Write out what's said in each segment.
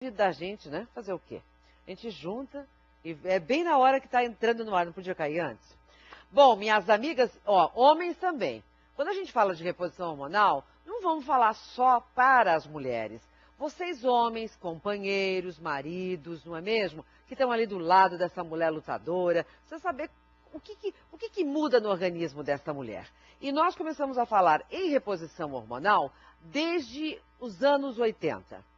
da gente, né? Fazer o quê? A gente junta e é bem na hora que está entrando no ar, não podia cair antes. Bom, minhas amigas, ó, homens também. Quando a gente fala de reposição hormonal, não vamos falar só para as mulheres. Vocês homens, companheiros, maridos, não é mesmo? Que estão ali do lado dessa mulher lutadora, precisa saber o que muda no organismo dessa mulher. E nós começamos a falar em reposição hormonal desde os anos 80.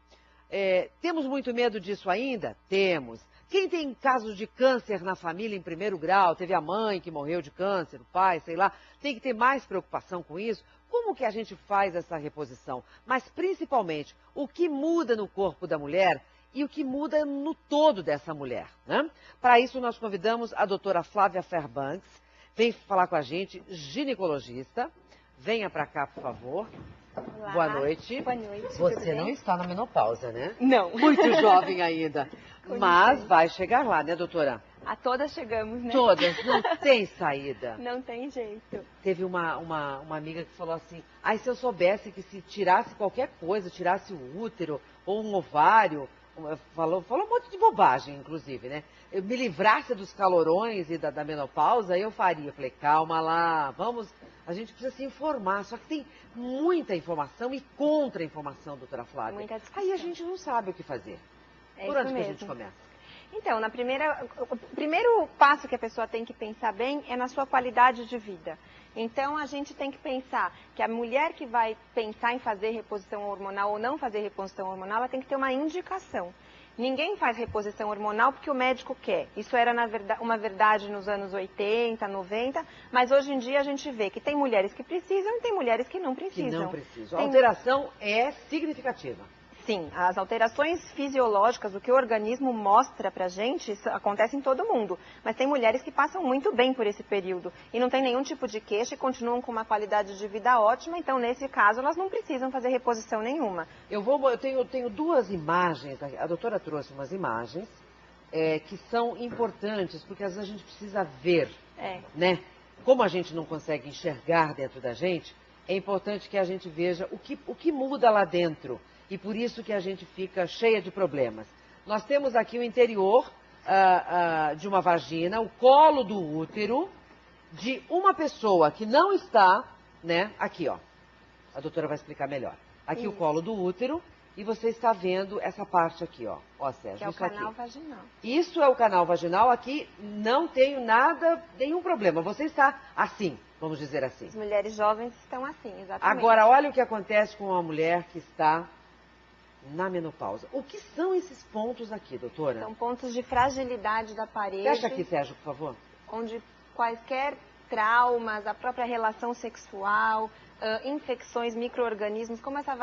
Temos muito medo disso ainda? Temos. Quem tem casos de câncer na família em primeiro grau, teve a mãe que morreu de câncer, o pai, sei lá, tem que ter mais preocupação com isso? Como que a gente faz essa reposição? Mas principalmente, o que muda no corpo da mulher e o que muda no todo dessa mulher, né? Para isso nós convidamos a doutora Flávia Fairbanks, vem falar com a gente, ginecologista. Venha para cá, por favor. Olá. Boa noite. Boa noite. Você não está na menopausa, né? Não. Muito jovem ainda. Mas vai chegar lá, né, doutora? A todas chegamos, né? Todas, não tem saída. Não tem jeito. Teve uma amiga que falou assim, se eu soubesse que se tirasse qualquer coisa, tirasse o útero ou um ovário, falou um monte de bobagem, inclusive, né? Eu me livrasse dos calorões e da menopausa, eu faria. Eu falei, calma lá, a gente precisa se informar, só que tem muita informação e contra-informação, doutora Flávia. Muita discussão. Aí a gente não sabe o que fazer. Por onde que a gente começa? Então, o primeiro passo que a pessoa tem que pensar bem é na sua qualidade de vida. Então, a gente tem que pensar que a mulher que vai pensar em fazer reposição hormonal ou não fazer reposição hormonal, ela tem que ter uma indicação. Ninguém faz reposição hormonal porque o médico quer. Isso era uma verdade nos anos 80, 90, mas hoje em dia a gente vê que tem mulheres que precisam e tem mulheres que não precisam. Que não precisam. A alteração é significativa. Sim, as alterações fisiológicas, o que o organismo mostra pra gente, isso acontece em todo mundo. Mas tem mulheres que passam muito bem por esse período e não tem nenhum tipo de queixa e continuam com uma qualidade de vida ótima, então nesse caso elas não precisam fazer reposição nenhuma. Eu tenho duas imagens, a doutora trouxe umas imagens que são importantes, porque às vezes a gente precisa ver, né? Como a gente não consegue enxergar dentro da gente, é importante que a gente veja o que muda lá dentro. E por isso que a gente fica cheia de problemas. Nós temos aqui o interior de uma vagina, o colo do útero de uma pessoa que não está, né? Aqui, ó. A doutora vai explicar melhor. Aqui o colo do útero e você está vendo essa parte aqui, ó. Ó, Sérgio, que é o canal aqui. Vaginal. Isso é o canal vaginal. Aqui não tenho nenhum problema. Você está assim, vamos dizer assim. As mulheres jovens estão assim, exatamente. Agora, olha o que acontece com uma mulher que está na menopausa. O que são esses pontos aqui, doutora? São pontos de fragilidade da parede. Fecha aqui, Sérgio, por favor. Onde quaisquer traumas, a própria relação sexual, infecções, micro-organismos, como essa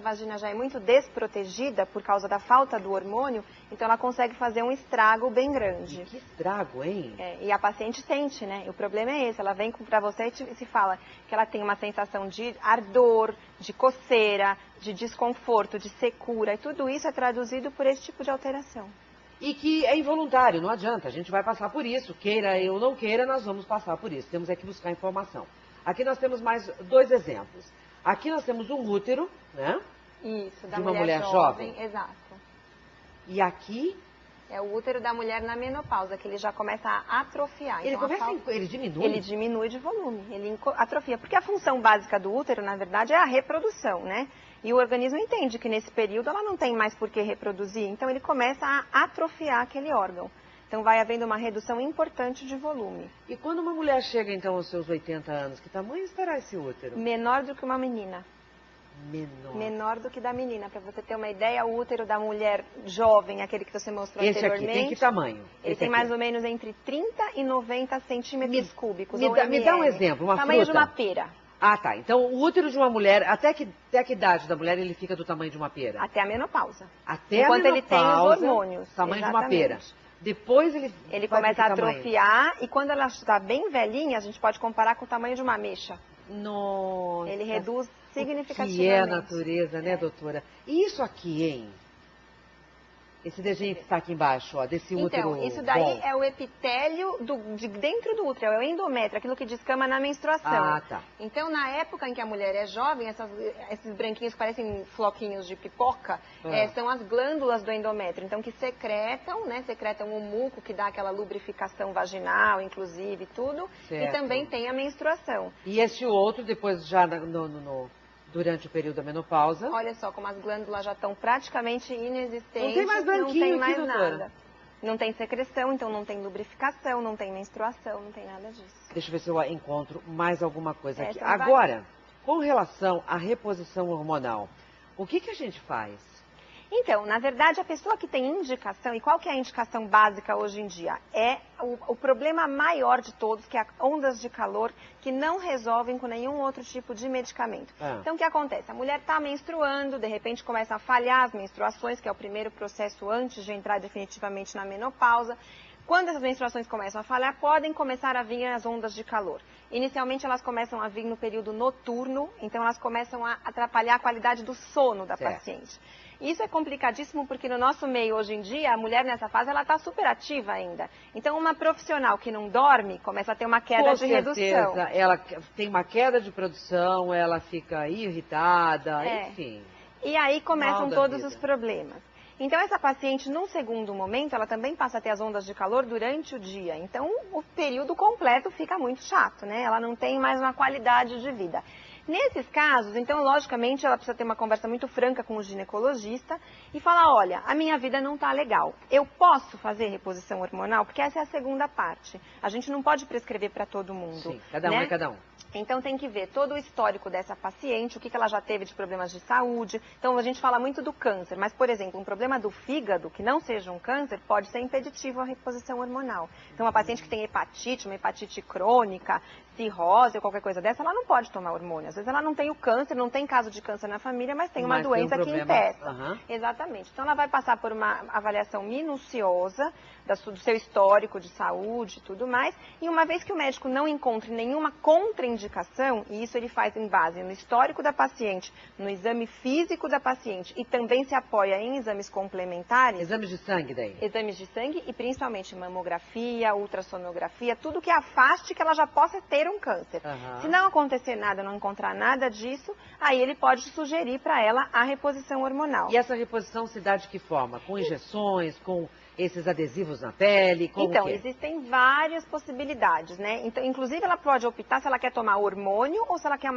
vagina já é muito desprotegida por causa da falta do hormônio, então ela consegue fazer um estrago bem grande. E que estrago, hein? E a paciente sente, né? E o problema é esse, ela vem pra você e se fala que ela tem uma sensação de ardor, de coceira, de desconforto, de secura, e tudo isso é traduzido por esse tipo de alteração. E que é involuntário, não adianta, a gente vai passar por isso, queira ou não queira, nós vamos passar por isso, temos que buscar informação. Aqui nós temos mais dois exemplos. Aqui nós temos um útero, né? Isso, da de uma mulher jovem. Exato. E aqui? É o útero da mulher na menopausa, que ele já começa a atrofiar. Ele então, ele diminui? Ele diminui de volume, ele atrofia. Porque a função básica do útero, na verdade, é a reprodução, né? E o organismo entende que nesse período ela não tem mais por que reproduzir, então ele começa a atrofiar aquele órgão. Então vai havendo uma redução importante de volume. E quando uma mulher chega então aos seus 80 anos, que tamanho estará esse útero? Menor do que uma menina. Menor. Menor do que da menina. Para você ter uma ideia, o útero da mulher jovem, aquele que você mostrou anteriormente... Esse aqui tem que tamanho? Ele tem mais ou menos entre 30 e 90 centímetros cúbicos. Me dá um exemplo, uma tamanho fruta. De uma pera. Ah, tá. Então o útero de uma mulher, até que idade da mulher ele fica do tamanho de uma pera? Até a menopausa. Até enquanto a menopausa, ele tem os hormônios. Tamanho exatamente. de uma pera. Depois ele começa a atrofiar e quando ela está bem velhinha, a gente pode comparar com o tamanho de uma ameixa. Nossa. Ele reduz significativamente. Que é a natureza, né, doutora? E isso aqui, hein? Esse desenho que está aqui embaixo, ó, desse útero. Então, isso daí bom. é o epitélio de dentro do útero, é o endométrio, aquilo que descama na menstruação. Ah, tá. Então, na época em que a mulher é jovem, esses branquinhos que parecem floquinhos de pipoca, são as glândulas do endométrio, então que secretam, né? Secretam o muco, que dá aquela lubrificação vaginal, inclusive, tudo. Certo. E também tem a menstruação. E esse outro, depois já durante o período da menopausa. Olha só como as glândulas já estão praticamente inexistentes. Não tem mais branquinho não tem mais aqui, doutora. nada. Não tem secreção, então não tem lubrificação, não tem menstruação, não tem nada disso. Deixa eu ver se eu encontro mais alguma coisa aqui. São Agora, com relação à reposição hormonal, o que a gente faz? Então, na verdade, a pessoa que tem indicação, e qual que é a indicação básica hoje em dia? É o problema maior de todos, que é ondas de calor, que não resolvem com nenhum outro tipo de medicamento. Então, o que acontece? A mulher está menstruando, de repente começa a falhar as menstruações, que é o primeiro processo antes de entrar definitivamente na menopausa. Quando essas menstruações começam a falhar, podem começar a vir as ondas de calor. Inicialmente, elas começam a vir no período noturno, então elas começam a atrapalhar a qualidade do sono da paciente. Isso é complicadíssimo porque no nosso meio hoje em dia, a mulher nessa fase, ela está super ativa ainda. Então, uma profissional que não dorme, começa a ter uma queda de redução. Ela tem uma queda de produção, ela fica irritada, enfim. E aí começam todos os problemas. Então, essa paciente, num segundo momento, ela também passa a ter as ondas de calor durante o dia. Então, o período completo fica muito chato, né? Ela não tem mais uma qualidade de vida. Nesses casos, então, logicamente, ela precisa ter uma conversa muito franca com o ginecologista e falar, olha, a minha vida não está legal. Eu posso fazer reposição hormonal? Porque essa é a segunda parte. A gente não pode prescrever para todo mundo. Sim, cada um é cada um. Então tem que ver todo o histórico dessa paciente, o que ela já teve de problemas de saúde. Então a gente fala muito do câncer, mas, por exemplo, um problema do fígado, que não seja um câncer, pode ser impeditivo à reposição hormonal. Então uma paciente que tem hepatite, uma hepatite crônica, cirrose ou qualquer coisa dessa, ela não pode tomar hormônio. Às vezes ela não tem o câncer, não tem caso de câncer na família, mas tem uma doença que impeça. Exatamente. Então ela vai passar por uma avaliação minuciosa do seu histórico de saúde e tudo mais. E uma vez que o médico não encontre nenhuma contraindicação, e isso ele faz em base no histórico da paciente, no exame físico da paciente e também se apoia em exames complementares. Exames de sangue daí? Exames de sangue e principalmente mamografia, ultrassonografia, tudo que afaste que ela já possa ter um câncer. Se não acontecer nada, não encontrar nada disso, aí ele pode sugerir para ela a reposição hormonal. E essa reposição se dá de que forma? Com injeções, com esses adesivos na pele? Então, existem várias possibilidades, né? Então, inclusive, ela pode optar se ela quer tomar hormônio ou se ela quer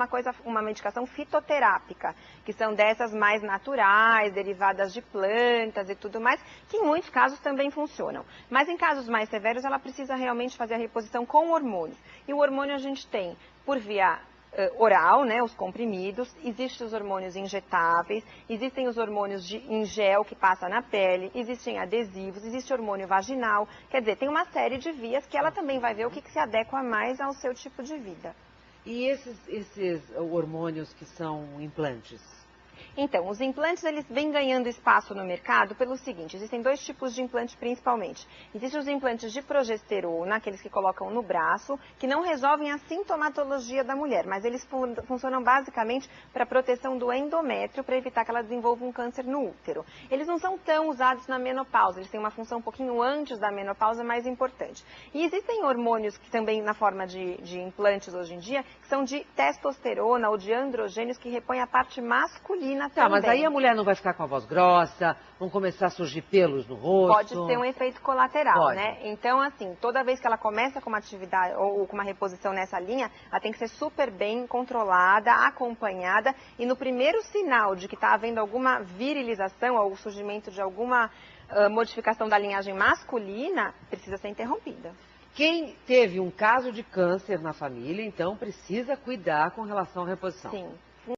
uma medicação fitoterápica, que são dessas mais naturais, derivadas de plantas e tudo mais, que em muitos casos também funcionam. Mas em casos mais severos, ela precisa realmente fazer a reposição com hormônios. E o hormônio a gente tem por via oral, né, os comprimidos, existem os hormônios injetáveis, existem os hormônios em gel que passa na pele, existem adesivos, existe hormônio vaginal, quer dizer, tem uma série de vias que ela também vai ver o que se adequa mais ao seu tipo de vida. E esses hormônios que são implantes? Então, os implantes, eles vêm ganhando espaço no mercado pelo seguinte, existem dois tipos de implante principalmente. Existem os implantes de progesterona, aqueles que colocam no braço, que não resolvem a sintomatologia da mulher, mas eles funcionam basicamente para proteção do endométrio, para evitar que ela desenvolva um câncer no útero. Eles não são tão usados na menopausa, eles têm uma função um pouquinho antes da menopausa, mais importante. E existem hormônios que também na forma de implantes hoje em dia, que são de testosterona ou de androgênios, que repõem a parte masculina. Tá, mas aí a mulher não vai ficar com a voz grossa, vão começar a surgir pelos no rosto. Pode ser um efeito colateral, né? Então, assim, toda vez que ela começa com uma atividade ou com uma reposição nessa linha, ela tem que ser super bem controlada, acompanhada. E no primeiro sinal de que está havendo alguma virilização ou o surgimento de alguma modificação da linhagem masculina, precisa ser interrompida. Quem teve um caso de câncer na família, então, precisa cuidar com relação à reposição. Sim.